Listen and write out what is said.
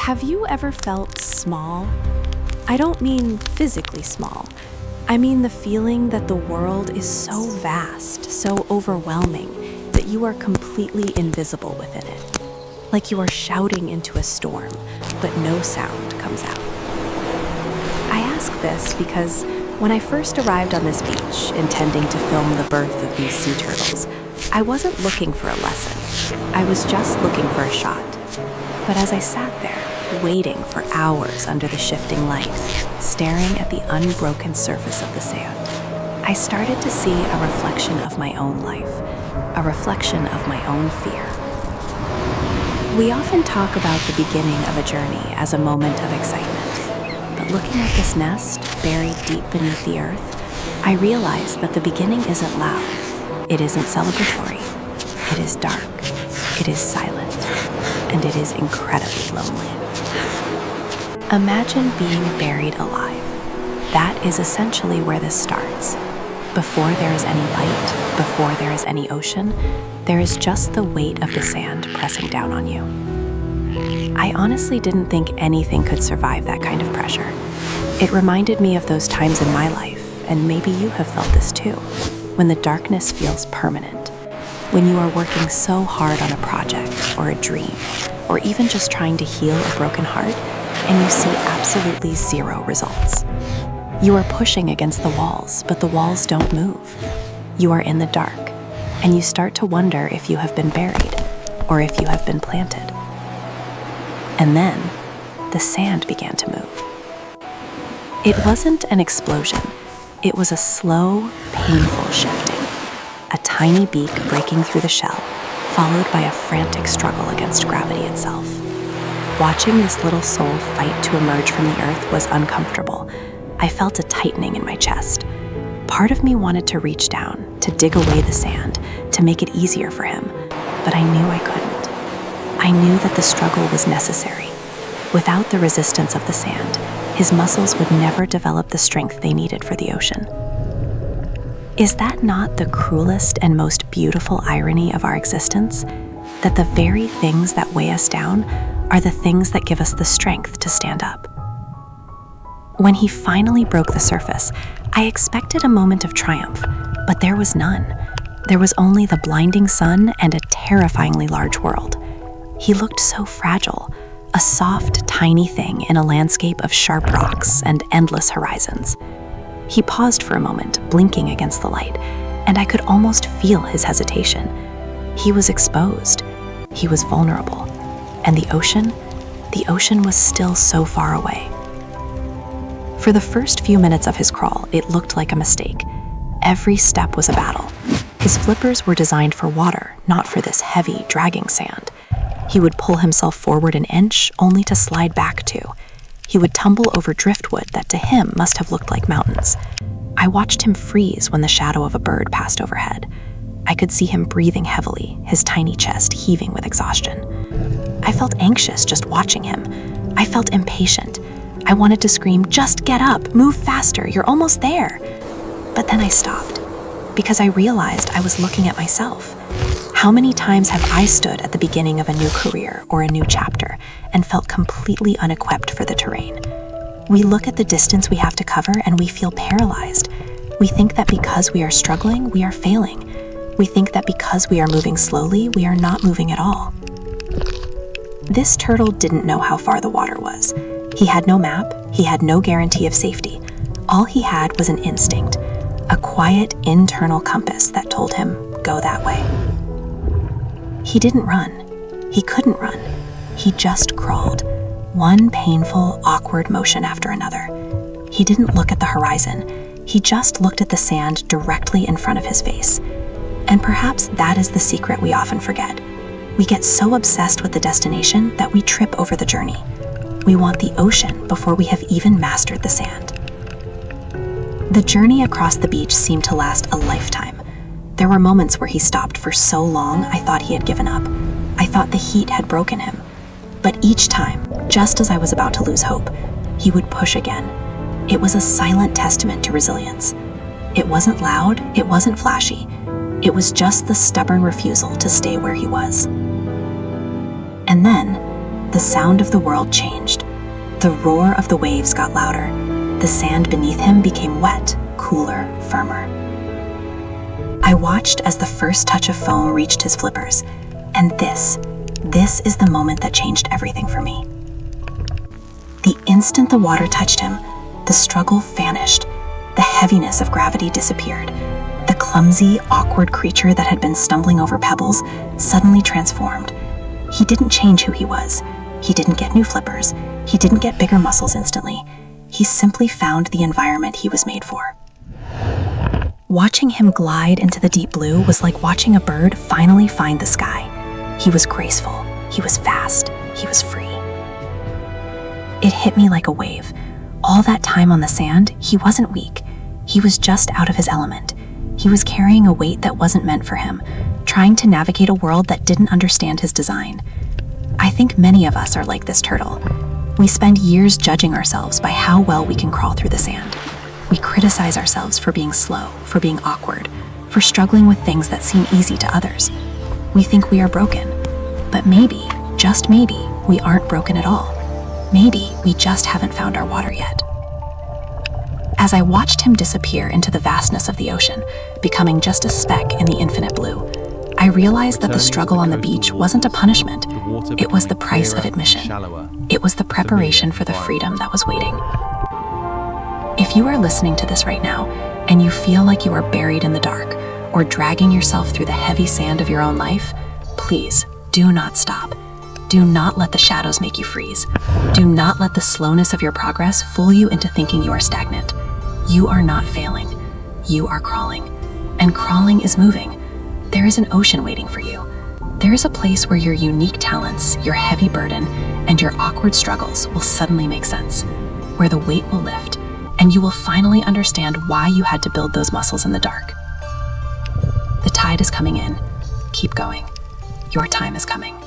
Have you ever felt small? I don't mean physically small. I mean the feeling that the world is so vast, so overwhelming, that you are completely invisible within it. Like you are shouting into a storm, but no sound comes out. I ask this because when I first arrived on this beach, intending to film the birth of these sea turtles, I wasn't looking for a lesson. I was just looking for a shot. But as I sat there, waiting for hours under the shifting light, staring at the unbroken surface of the sand, I started to see a reflection of my own life, a reflection of my own fear. We often talk about the beginning of a journey as a moment of excitement, but looking at this nest buried deep beneath the earth, I realized that the beginning isn't loud, it isn't celebratory, it is dark, it is silent, and it is incredibly lonely. Imagine being buried alive. That is essentially where this starts. Before there is any light, before there is any ocean, there is just the weight of the sand pressing down on you. I honestly didn't think anything could survive that kind of pressure. It reminded me of those times in my life, and maybe you have felt this too, when the darkness feels permanent, when you are working so hard on a project or a dream, or even just trying to heal a broken heart, and you see absolutely zero results. You are pushing against the walls, but the walls don't move. You are in the dark, and you start to wonder if you have been buried, or if you have been planted. And then, the sand began to move. It wasn't an explosion. It was a slow, painful shifting. A tiny beak breaking through the shell, followed by a frantic struggle against gravity itself. Watching this little soul fight to emerge from the earth was uncomfortable. I felt a tightening in my chest. Part of me wanted to reach down, to dig away the sand, to make it easier for him, but I knew I couldn't. I knew that the struggle was necessary. Without the resistance of the sand, his muscles would never develop the strength they needed for the ocean. Is that not the cruelest and most beautiful irony of our existence? That the very things that weigh us down are the things that give us the strength to stand up. When he finally broke the surface, I expected a moment of triumph, but there was none. There was only the blinding sun and a terrifyingly large world. He looked so fragile, a soft, tiny thing in a landscape of sharp rocks and endless horizons. He paused for a moment, blinking against the light, and I could almost feel his hesitation. He was exposed. He was vulnerable. And the ocean was still so far away. For the first few minutes of his crawl, it looked like a mistake. Every step was a battle. His flippers were designed for water, not for this heavy, dragging sand. He would pull himself forward an inch, only to slide back 2. He would tumble over driftwood that to him must have looked like mountains. I watched him freeze when the shadow of a bird passed overhead. I could see him breathing heavily, his tiny chest heaving with exhaustion. I felt anxious just watching him. I felt impatient. I wanted to scream, "Just get up, move faster, you're almost there." But then I stopped, because I realized I was looking at myself. How many times have I stood at the beginning of a new career or a new chapter and felt completely unequipped for the terrain? We look at the distance we have to cover and we feel paralyzed. We think that because we are struggling, we are failing. We think that because we are moving slowly, we are not moving at all. This turtle didn't know how far the water was. He had no map, he had no guarantee of safety. All he had was an instinct, a quiet internal compass that told him, go that way. He didn't run. He couldn't run. He just crawled, one painful, awkward motion after another. He didn't look at the horizon. He just looked at the sand directly in front of his face. And perhaps that is the secret we often forget. We get so obsessed with the destination that we trip over the journey. We want the ocean before we have even mastered the sand. The journey across the beach seemed to last a lifetime. There were moments where he stopped for so long I thought he had given up. I thought the heat had broken him. But each time, just as I was about to lose hope, he would push again. It was a silent testament to resilience. It wasn't loud, it wasn't flashy. It was just the stubborn refusal to stay where he was. And then, the sound of the world changed. The roar of the waves got louder. The sand beneath him became wet, cooler, firmer. I watched as the first touch of foam reached his flippers, and this is the moment that changed everything for me. The instant the water touched him, the struggle vanished. The heaviness of gravity disappeared. The clumsy, awkward creature that had been stumbling over pebbles suddenly transformed. He didn't change who he was. He didn't get new flippers. He didn't get bigger muscles instantly. He simply found the environment he was made for. Watching him glide into the deep blue was like watching a bird finally find the sky. He was graceful. He was fast. He was free. It hit me like a wave. All that time on the sand, he wasn't weak. He was just out of his element. He was carrying a weight that wasn't meant for him, trying to navigate a world that didn't understand his design. I think many of us are like this turtle. We spend years judging ourselves by how well we can crawl through the sand. We criticize ourselves for being slow, for being awkward, for struggling with things that seem easy to others. We think we are broken, but maybe, just maybe, we aren't broken at all. Maybe we just haven't found our water yet. As I watched him disappear into the vastness of the ocean, becoming just a speck in the infinite blue, I realized that the struggle on the beach wasn't a punishment. It was the price of admission. It was the preparation for the freedom that was waiting. If you are listening to this right now, and you feel like you are buried in the dark, or dragging yourself through the heavy sand of your own life, please do not stop. Do not let the shadows make you freeze. Do not let the slowness of your progress fool you into thinking you are stagnant. You are not failing. You are crawling. And crawling is moving. There is an ocean waiting for you. There is a place where your unique talents, your heavy burden, and your awkward struggles will suddenly make sense, where the weight will lift, and you will finally understand why you had to build those muscles in the dark. The tide is coming in. Keep going. Your time is coming.